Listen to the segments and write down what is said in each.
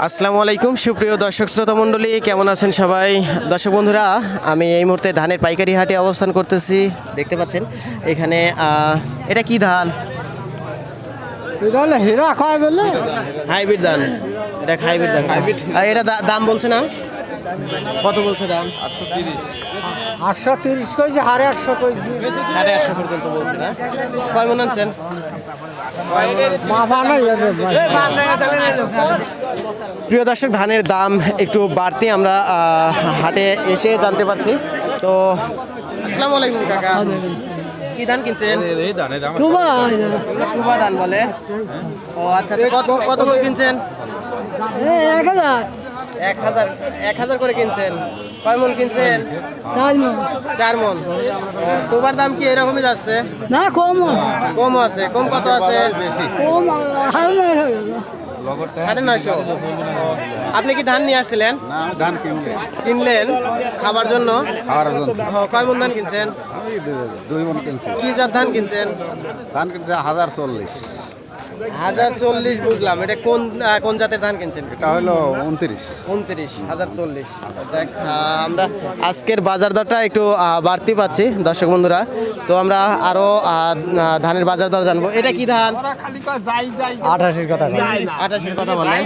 আসসালামু আলাইকুম সুপ্রিয় দর্শক শ্রোতা মণ্ডলী, কেমন আছেন সবাই? দর্শক বন্ধুরা, আমি এই মুহূর্তে ধানের পাইকারি হাটে অবস্থান করতেছি। দেখতে পাচ্ছেন এখানে এটা কি ধান? হাইব্রিড ধান। এটা হাইব্রিড ধান। এটা দাম বলছে না? কত বলছে দাম? 830 কইছে, 850 কইছে, 850 পর্যন্ত বলছে না? কয় মন আনছেন? প্রিয় দর্শক, ধানের দাম একটু বাড়তি আমরা হাটে এসে জানতে পারছি। তো আসসালামু আলাইকুম কাকা, কি ধান কিনছেন? সুবা ধান বলে। ও আচ্ছা, কত করে কিনছেন? 1000 করে কিনছেন। কয় মন কিনছেন? 4 মন। তোমার দাম কি এরকমই যাচ্ছে? না, কম আছে। কম কত আছে? বেশি, 950। আপনি কি ধান নিয়ে আসছিলেন? ধান কিনলেন খাবার জন্য? কয় মন ধান কিনছেন? 2 মণ কিনছি। কি জাত ধান কিনছেন? ধান কিনছে 1040। 1040 বুঝলাম। এটা কোন জাতের ধান কিনছেন? এটা হলো 29। 1040। যাক, আমরা আজকের বাজার দরটা একটু বাড়তি পাচ্ছি দর্শক বন্ধুরা। তো আমরা আরো ধানের বাজার দর জানবো। এটা কি ধান? 88 কথা 88 কথা বলেন।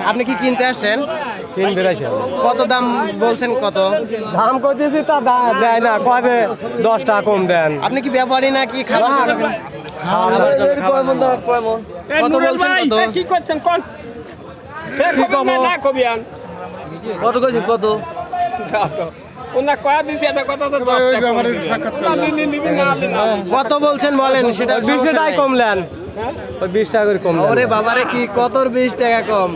আপনি কি কিনতে আসছেন? কিনতে রাইছে। কত দাম বলছেন? কত দাম কইতেছি তা দেয় না, কয় 10 টাকা কম দেন। আপনি কি ব্যাপারী না কি খাবার? কত বলছেন? কি করছেন কোন? কত কইছি কত? ওনা কয়া দিছি এটা কথা তো 10 টাকা। কত বলছেন বলেন, সেটা 20 টাকা কমলেন। ওই 20 টাকা করে কম। ওরে বাবারে, কি কত 20 টাকা কম?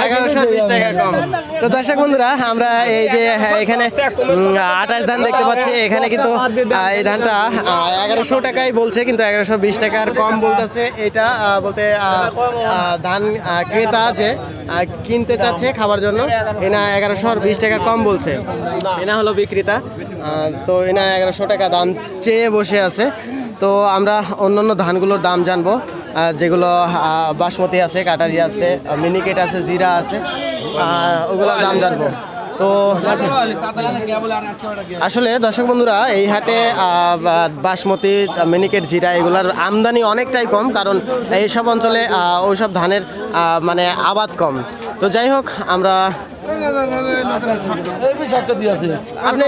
1120 টাকা কম। তো দর্শক বন্ধুরা, আমরা এই যে এখানে 28 ধান দেখতে পাচ্ছি। এখানে কিন্তু এই ধানটা 1100 টাকাই বলছে, কিন্তু 1120 টাকার কম বলতেছে। এটা বলতে ধান ক্রেতা যে কিনতে চাচ্ছে খাবার জন্য, এনা 1120 টাকা কম বলছে। এনা হলো বিক্রেতা। তো এনা 1100 টাকা দাম চেয়ে বসে আছে। তো আমরা অন্যান্য ধানগুলোর দাম জানবো, যেগুলো বাসমতি আছে, কাটারি আছে, মিনিকেট আছে, জিরা আছে, ওগুলোর দাম জানবো। তো আসলে দর্শক বন্ধুরা, এই হাটে বাসমতি, মিনিকেট, জিরা এগুলোর আমদানি অনেকটাই কম, কারণ এইসব অঞ্চলে ওইসব ধানের মানে আবাদ কম। তো যাই হোক, আমরা আপনি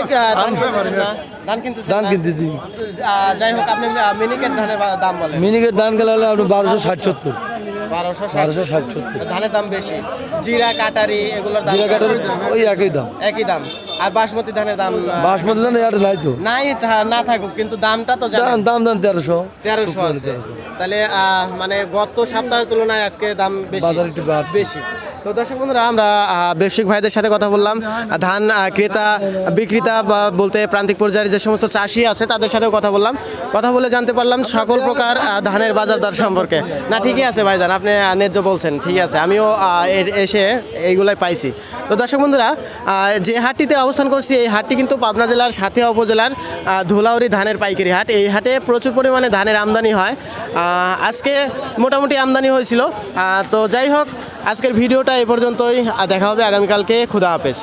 ধান কিনতেছি। যাই হোক, আপনি মিনিকেট ধানের দাম বলেন। মিনিকেট ধান গেলে আপনি 1260-70। 1260 ধানের দাম বেশি। জিরা, কাটারি এগুলোর দাম? জিরা কাটারি ওই একই দাম। আর বাসমতি ধানের দাম? বাসমতি ধান আর নাই তো। নাই, না থাকুক, কিন্তু দামটা তো জানেন। দাম 1300 আছে। তাহলে মানে গত সপ্তাহের তুলনায় আজকে দাম বেশি। তো দর্শক বন্ধুরা, আমরা ব্যবসায়িক ভাইদের সাথে কথা বললাম। ধান ক্রেতা বিক্রেতা বলতে প্রান্তিক পর্যায়ে যে সমস্ত চাষি আছে তাদের সাথেও কথা বললাম। কথা বলে জানতে পারলাম সকল প্রকার ধানের বাজার দর সম্পর্কে। না, ঠিকই আছে ভাইজান, আপনি ন্যায্য বলছেন, ঠিক আছে। আমিও এসে এইগুলাই পাইছি। তো দর্শক বন্ধুরা, যে হাটটিতে অবস্থান করছি, এই হাটটি কিন্তু পাবনা জেলার সাথিয়া উপজেলার ধুলাউড়ি ধানের পাইকারি হাট। এই হাটে প্রচুর পরিমাণে ধানের আমদানি হয়। আজকে মোটামুটি আমদানি হয়েছিল। তো যাই হোক, আজকের ভিডিওটা এ পর্যন্তই। দেখা হবে আগামীকালকে। খুদা হাফেজ।